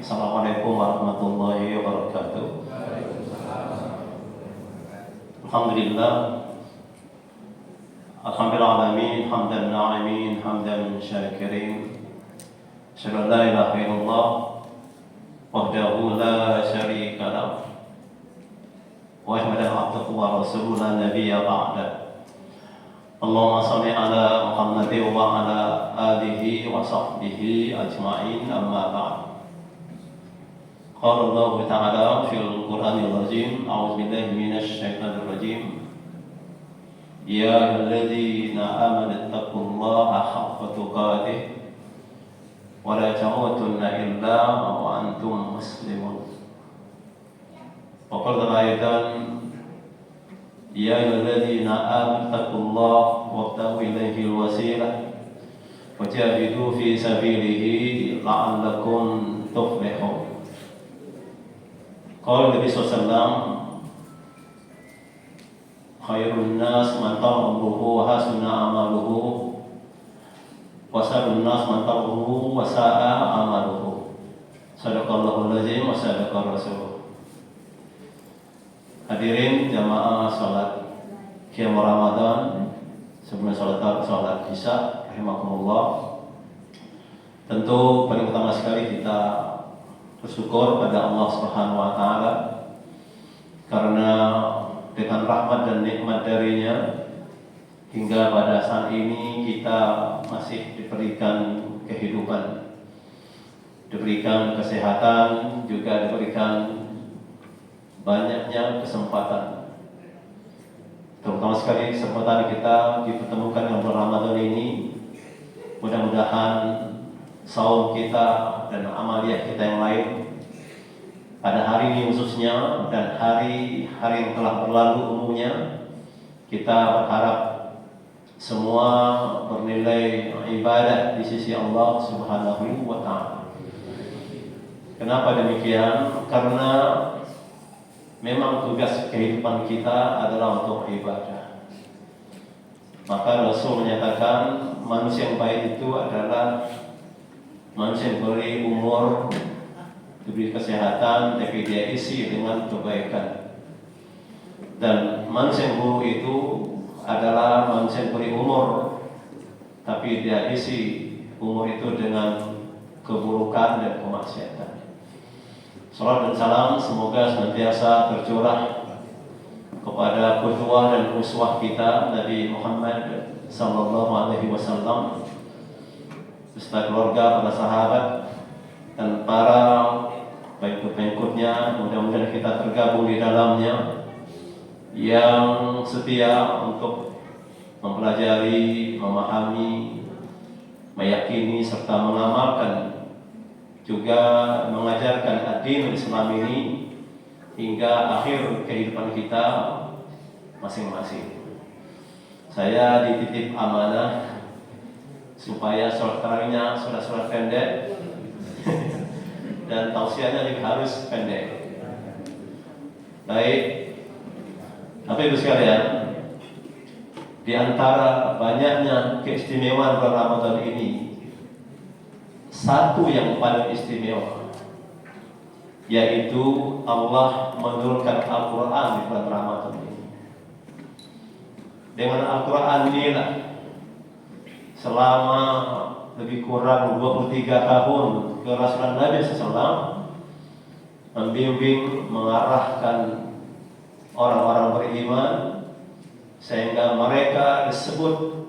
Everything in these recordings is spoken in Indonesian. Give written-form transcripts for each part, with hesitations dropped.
Assalamualaikum warahmatullahi wabarakatuh. Alhamdulillah. Alhamdulillahalamin. Hamdan na'alamin. Hamdan syakirin. Asyhadu an la ilaha illallah wahdahu la syarika lah. Wa asyhadu anna abdahu wa rasuluhu la nabiyya ba'dah. Allahumma shalli ala Muhammadin wa ala alihi wa sahbihi ajma'in, amma ba'd. Qala Allah ta'ala fil Qur'anil Azim, a'udzu billahi minasy syaithanir rajim. Ya ayyuhalladzina amanu taqullaha haqqa tuqatih wa la tamutunna illa wa antum muslimun. Wa qala aidan Ya ayyuhalladzina amanu taqullaha wabtaghu ilaihi al-wasilah wajahidu fi sabilihi la'allakum tuflihun. Qala Nabi sallallahu alaihi wasallam, khairun nas man ta'amruhu wa hasuna amaluhu wa sarrun nas man ta'amruhu wa sa'a amaluhu. Shadaqallahul azim wa sadaqa rasuluh. Hadirin jamaah salat qiyam Ramadan, sebelum salat Isya rahimakumullah. Tentu paling utama sekali kita bersyukur pada Allah Subhanahu wa taala karena dengan rahmat dan nikmat darinya hingga pada saat ini kita masih diberikan kehidupan, diberikan kesehatan, juga diberikan banyaknya kesempatan. Terutama sekali kesempatan kita dipertemukan dengan bulan Ramadan ini. Mudah-mudahan saum kita dan amaliyah kita yang lain pada hari ini khususnya dan hari-hari yang telah berlalu umumnya, kita berharap semua bernilai ibadah di sisi Allah Subhanahu wa ta'ala. Kenapa demikian? Karena memang tugas kehidupan kita adalah untuk ibadah. Maka Rasul menyatakan manusia yang baik itu adalah manusia yang beri umur, diberi kesehatan, tapi dia isi dengan kebaikan. Dan manusia yang buruk itu adalah manusia yang beri umur, tapi dia isi umur itu dengan keburukan dan kemaksiatan. Salam dan salam semoga senantiasa tercurah kepada qudwah dan uswah kita Nabi Muhammad sallallahu alaihi wasallam beserta keluarga, para sahabat dan para pengikut-pengikutnya. Mudah-mudahan kita tergabung di dalamnya yang setia untuk mempelajari, memahami, meyakini serta mengamalkan, juga mengajarkan ad-din Islam ini hingga akhir kehidupan kita masing-masing. Saya dititip amanah supaya sholat tarawihnya surat-surat pendek dan tausiahnya juga harus pendek. Baik, Bapak Ibu sekalian, di antara banyaknya keistimewaan bulan Ramadan ini, satu yang paling istimewa, yaitu Allah menurunkan Al-Quran di bulan Ramadan ini. Dengan Al-Quran inilah selama lebih kurang 23 tahun kerasulan Nabi SAW membimbing, mengarahkan orang-orang beriman sehingga mereka disebut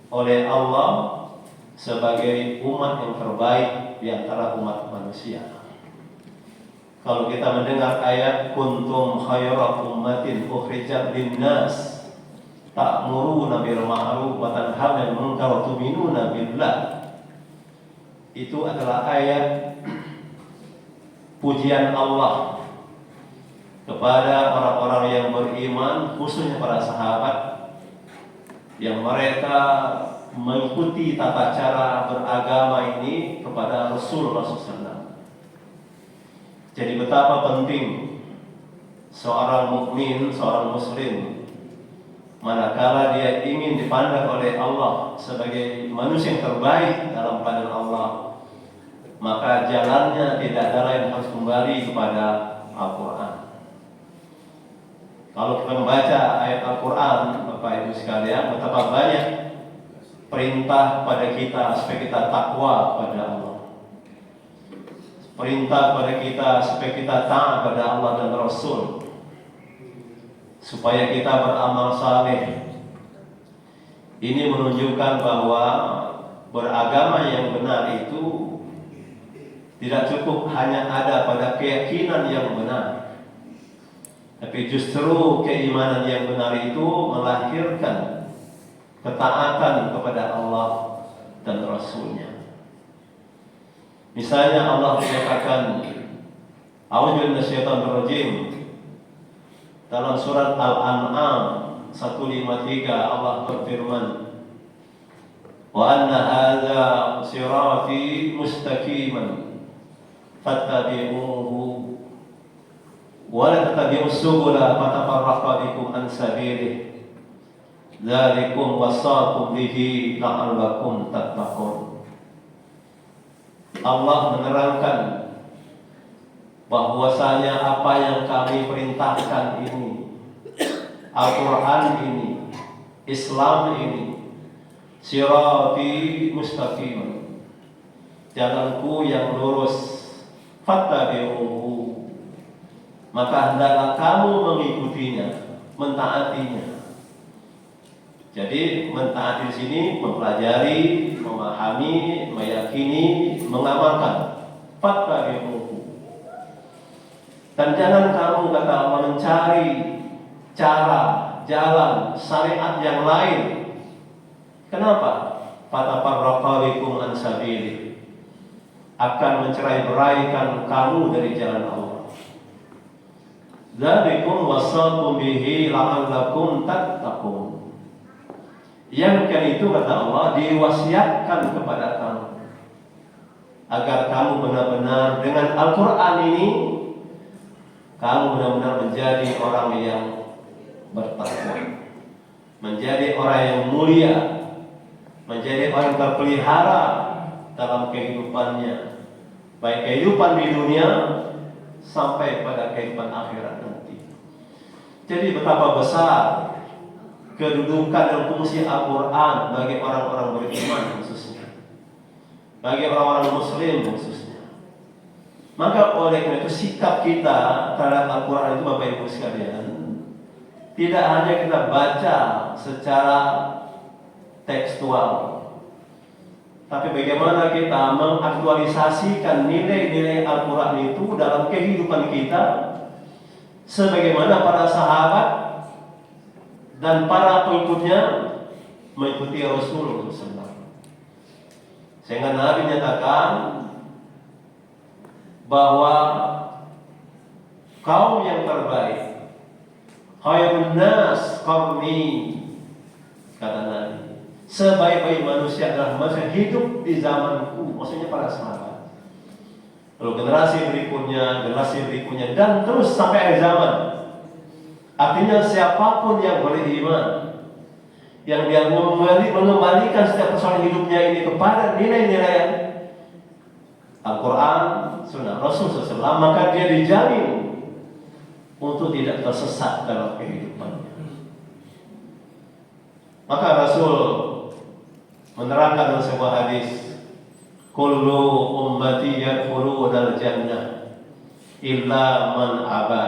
oleh Allah sebagai umat yang terbaik di antara umat manusia. Kalau kita mendengar ayat kuntum khayra ummatin ukhrijat linnas ta'muruna bil ma'ruf wa tanhauna 'anil munkar wa tu'minuna billah, itu adalah ayat pujian Allah kepada orang-orang yang beriman, khususnya para sahabat yang mereka mengikuti tata cara beragama ini kepada Rasulullah SAW. Jadi betapa penting seorang mukmin, seorang muslim, manakala dia ingin dipandang oleh Allah sebagai manusia yang terbaik dalam pandangan Allah, maka jalannya tidak ada lain harus kembali kepada Al-Quran. Kalau kita membaca ayat Al-Quran, Bapak Ibu sekalian, betapa banyak perintah pada kita supaya kita takwa kepada Allah. Perintah pada kita supaya kita taat pada Allah dan Rasul, supaya kita beramal saleh. Ini menunjukkan bahwa beragama yang benar itu tidak cukup hanya ada pada keyakinan yang benar, tapi justru keimanan yang benar itu melahirkan ketaatan kepada Allah dan Rasul-Nya. Misalnya Allah menyatakan, A'udzu minasyaitonir rajim, dalam surat Al-An'am 153 Allah berfirman, wa anna hadza sirati mustaqiman fattabi'uhu wa la tattabi'us subula fatafarraqa bikum an sabilihi dzalikum wasaqum bihi la'allakum tattaqun. Allah menerangkan bahwasanya apa yang kami perintahkan ini, Al-Quran ini, Islam ini, sirati mustaqim, jalanku yang lurus, fattabi'uhu, maka hendaklah kamu mengikutinya, mentaatinya. Jadi mentaati di sini mempelajari, memahami, meyakini, mengamalkan. Fattabi'uhu. Dan jangan kamu, kata Allah, mencari cara, jalan, syariat yang lain. Kenapa? Fatafarraqa bikum an sabili, akan mencerai-beraikan kamu dari jalan Allah. Dzalikum wasaqum bihi la'allakum tattaqun. Yang kan itu, kata Allah, diwasiatkan kepada kamu agar kamu benar-benar dengan Al-Quran ini kamu benar-benar menjadi orang yang bertakwa, menjadi orang yang mulia, menjadi orang yang terpelihara dalam kehidupannya, baik kehidupan di dunia sampai pada kehidupan akhirat nanti. Jadi betapa besar kedudukan dan fungsi Al-Quran bagi orang-orang beriman khususnya, bagi orang-orang muslim khususnya. Maka oleh karena itu sikap kita terhadap Al-Quran itu, Bapak Ibu sekalian, tidak hanya kita baca secara tekstual, tapi bagaimana kita mengaktualisasikan nilai-nilai Al-Quran itu dalam kehidupan kita, sebagaimana para sahabat dan para pengikutnya mengikuti Rasulullah SAW. Sehingga Nabi menyatakan bahwa kaum yang terbaik, khairun nas qarni, kata Nabi, sebaik-baik manusia adalah manusia hidup di zamanku, maksudnya para sahabat. Lalu generasi berikutnya, dan terus sampai akhir zaman. Artinya siapapun yang beriman, yang dia mengembalikan setiap persoalan hidupnya ini kepada nilai-nilai Al-Quran, Sunnah Rasul SAW, maka dia dijamin untuk tidak tersesat dalam kehidupannya. Maka Rasul menerangkan dalam sebuah hadis, kullu ummati yadkhulunal jannah illa man aba.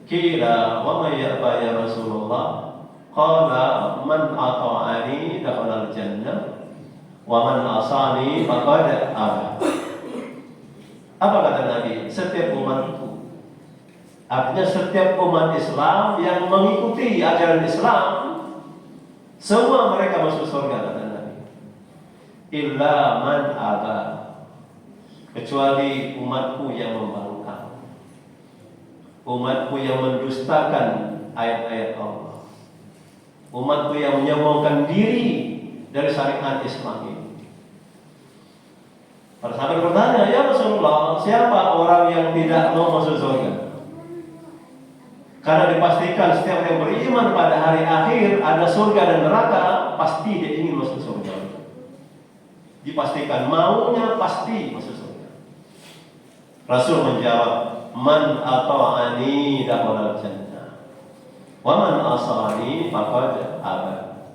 Qila wa man ya'ba ya Rasulullah? Qala man ata'ani dakhala al-jannah wa man asani faqad aba. Apa kata Nabi? Setiap umatku, artinya setiap umat Islam yang mengikuti ajaran Islam, semua mereka masuk surga, kata Nabi. Illa man aba, kecuali umatku yang membangkang, umatku yang mendustakan ayat-ayat Allah, umatku yang menyombongkan diri dari syariat Islam ini. Para sahabat bertanya, ya Rasulullah, siapa orang yang tidak mau masuk surga? Karena dipastikan setiap yang beriman pada hari akhir ada surga dan neraka, pasti dia ingin masuk surga. dipastikan maunya pasti masuk surga. Rasul menjawab, man ata'ani dakhala jannah wa man asani faqad aba.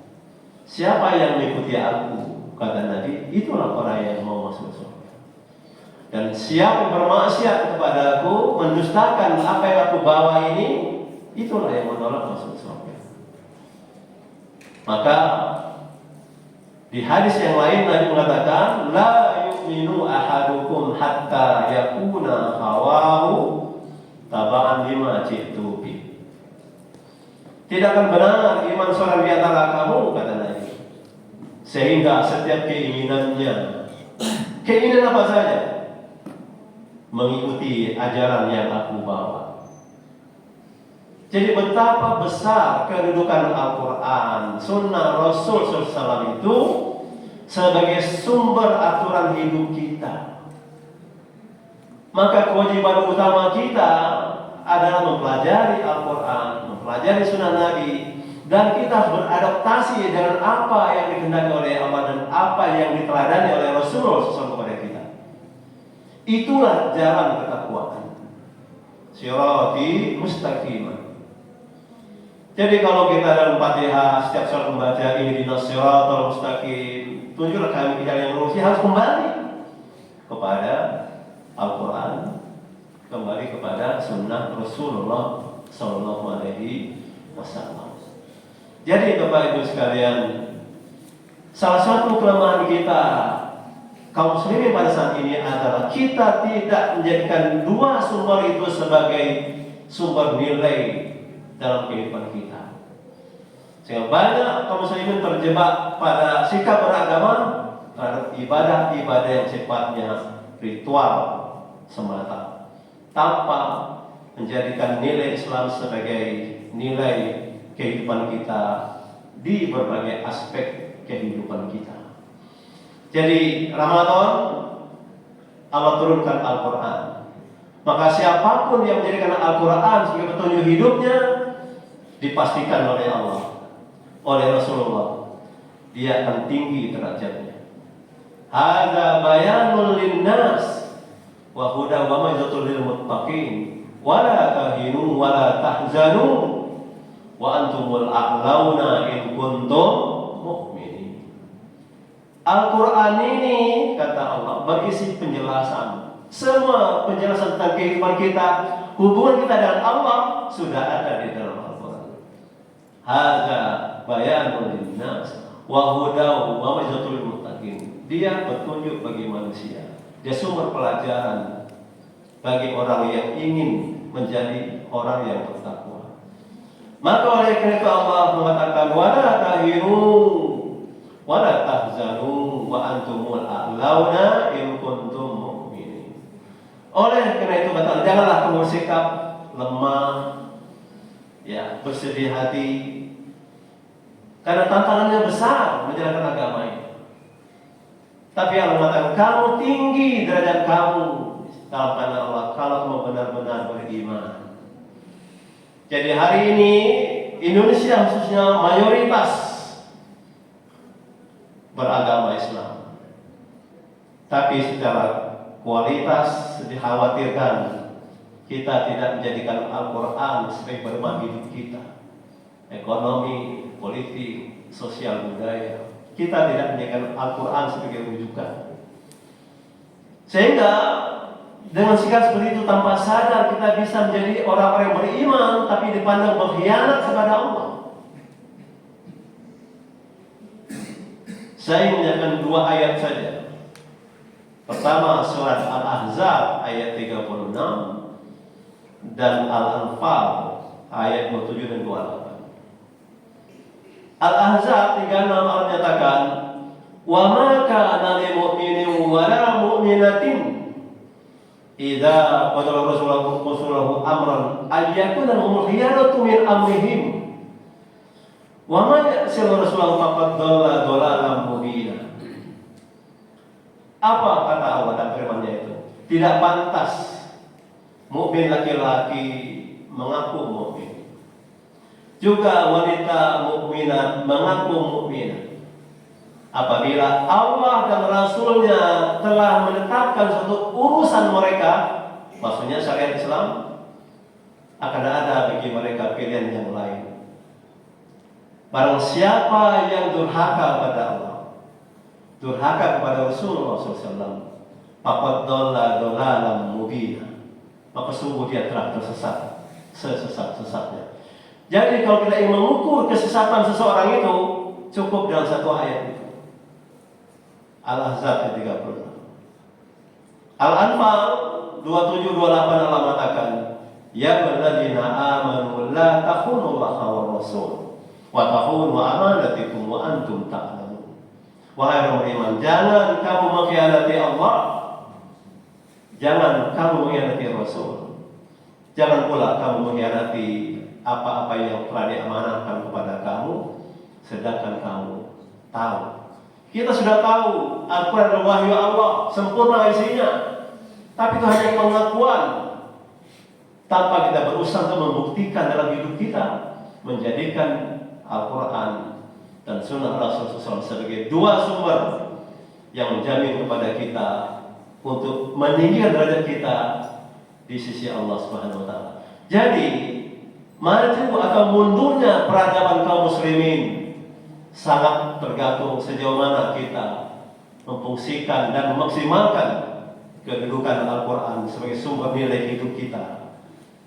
Siapa yang mengikuti aku, kata Nabi, itulah orang yang mau masuk surga. Dan siapa yang bermaksiat kepada aku, mendustakan apa yang aku bawa ini, itulah yang menolak masuk surga. Maka di hadis yang lain Nabi mengatakan, la yu'minu ahadukum hatta yakuna hawahu taba'an lima ji'tu bi. Tidak akan benar iman seorang di antara kamu, kata Nabi, sehingga setiap keinginannya, keinginan apa saja, mengikuti ajaran yang aku bawa. Jadi betapa besar kedudukan Al-Quran, Sunnah Rasul SAW itu sebagai sumber aturan hidup kita. Maka kewajiban utama kita adalah mempelajari Al-Quran, mempelajari Sunnah Nabi, dan kita beradaptasi dengan apa yang dikehendaki oleh Allah dan apa yang diteladani oleh Rasulullah SAW kepada kita. Itulah jalan ketakwaan. Sirati mustaqimah. Jadi kalau kita dalam Fatihah setiap saat membaca ihdinas siratal mustaqim, tunjuklah kami jalan yang lurus, harus kembali kepada Al-Quran, kembali kepada Sunnah Rasulullah Sallallahu Alaihi Wasallam. Jadi Bapak Ibu sekalian, salah satu kelemahan kita kaum muslimin pada saat ini adalah kita tidak menjadikan dua sumber itu sebagai sumber nilai dalam kehidupan kita. Sehingga banyak kaum muslimin terjebak pada sikap beragama terhadap ibadah-ibadah yang sifatnya ritual semata, tanpa menjadikan nilai Islam sebagai nilai kehidupan kita di berbagai aspek kehidupan kita. Jadi Ramadan Allah turunkan Al-Quran. Maka siapapun yang menjadikan Al-Quran sebagai petunjuk hidupnya, dipastikan oleh Allah, oleh Rasulullah, dia akan tinggi derajatnya. Hadza bayanul linnas wa huda wa mau'izatul lil muttaqin wa la tahinu wa la tahzanu wa antumul a'launa in kuntum mu'minin. Al-Quran ini, kata Allah, berisi penjelasan. Semua penjelasan tentang kehidupan kita, hubungan kita dengan Allah sudah ada di dalam Al-Quran. Hadza bayanul linnas wa huda wa mau'izatul lil muttaqin. Dia petunjuk bagi manusia. Dia sumber pelajaran bagi orang yang ingin menjadi orang yang bertakwa. Maka oleh karena itu Allah mengatakan wala tahinu wala tahzanu wa antumul a'launa in kuntum mu'minin. Oleh karena itu kata janganlah kamu bersikap lemah, ya, bersedih hati, karena tantangannya besar menjalankan agama ini. Tapi Allah mengatakan kamu tinggi derajat kamu dalam pandangan Allah kalau kamu benar-benar beriman. Jadi hari ini Indonesia khususnya mayoritas beragama Islam. Tapi secara kualitas dikhawatirkan kita tidak menjadikan Al-Quran sebagai pedoman hidup kita. Ekonomi, politik, sosial, budaya. Kita tidak menjadikan Al-Quran sebagai rujukan. Sehingga dengan sikap seperti itu tanpa sadar kita bisa menjadi orang-orang yang beriman tapi dipandang berkhianat kepada Allah. Saya menyatakan dua ayat saja. Pertama surat Al-Ahzab ayat 36 dan Al-Anfal ayat 27 dan 28. Al-Ahzab 36 Allah menyatakan, "Wa ma kana lil mu'minin wa la mu'minatin idza qadara Rasulullah amran ay yakuna lahum khiyanatu min amrihim. Wa ma ya'sil Rasulullah faqad dhalla dhalalan mubina." Apa kata Allah dalam firman-Nya itu? Tidak pantas mukmin laki-laki mengaku mukmin. Juga wanita mukminah mengaku mukminah. Apabila Allah dan Rasulnya telah menetapkan suatu urusan mereka, maksudnya syariat Islam, akan ada bagi mereka pilihan yang lain. Barang siapa yang durhaka kepada Allah, durhaka kepada Rasulullah SAW, faqad dhalla dhalalan mubina, maka sungguh dia telah tersesat sesat-sesatnya. Jadi kalau kita ingin mengukur kesesatan seseorang itu, cukup dengan satu ayat itu. Al-Ahzab 36. Al-Anfal 27-28 Allah mengatakan, ya ayyuhalladzina amanu la takhunullaha wa rasul wa takhunu amanatikum wa antum ta'lamun. Wahai orang beriman, jangan kamu mengkhianati Allah, jangan kamu mengkhianati Rasul, jangan pula kamu mengkhianati apa-apa yang telah diamanahkan kepada kamu, sedangkan kamu tahu. Kita sudah tahu Al-Quran adalah wahyu Allah, sempurna isinya, tapi itu hanya pengakuan, tanpa kita berusaha untuk membuktikan dalam hidup kita, menjadikan Al-Quran dan Sunnah Rasulullah SAW sebagai dua sumber yang menjamin kepada kita untuk meninggikan derajat kita di sisi Allah Subhanahu Wa Taala. Jadi maju atau mundurnya peradaban kaum muslimin sangat tergantung sejauh mana kita memfungsikan dan memaksimalkan kedudukan Al-Quran sebagai sumber nilai hidup kita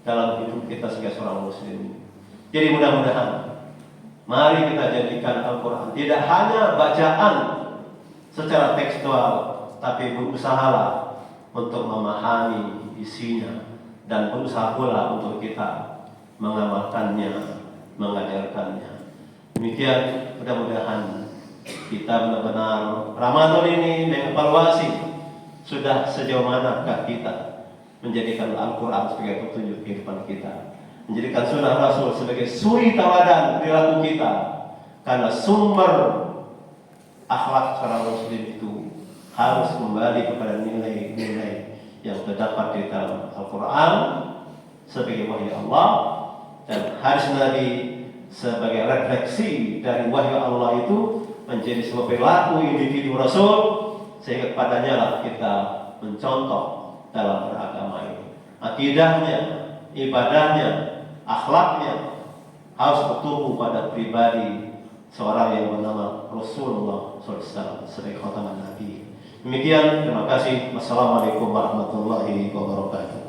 dalam hidup kita sebagai seorang muslim. Jadi mudah-mudahan mari kita jadikan Al-Quran tidak hanya bacaan secara tekstual, tapi berusahalah untuk memahami isinya dan berusaha pula untuk kita mengamalkannya, mengajarkannya. Demikian, mudah-mudahan kita benar-benar Ramadan ini mengevaluasi sudah sejauh manakah kita menjadikan Al-Quran sebagai petunjuk kehidupan kita, menjadikan Sunnah Rasul sebagai suri tauladan perilaku kita, karena sumber akhlak seorang muslim itu harus kembali kepada nilai-nilai yang terdapat di dalam Al-Quran sebagai wahyu Allah dan hadis Nabi sebagai refleksi dari wahyu Allah itu menjadi sebuah perilaku individu Rasul, sehingga kepadanya lah kita mencontoh dalam beragama ini. Akidahnya, ibadahnya, akhlaknya harus bertumbuh pada pribadi seorang yang bernama Rasulullah SAW sebagai khataman Nabi. Demikian, terima kasih. Wassalamualaikum warahmatullahi wabarakatuh.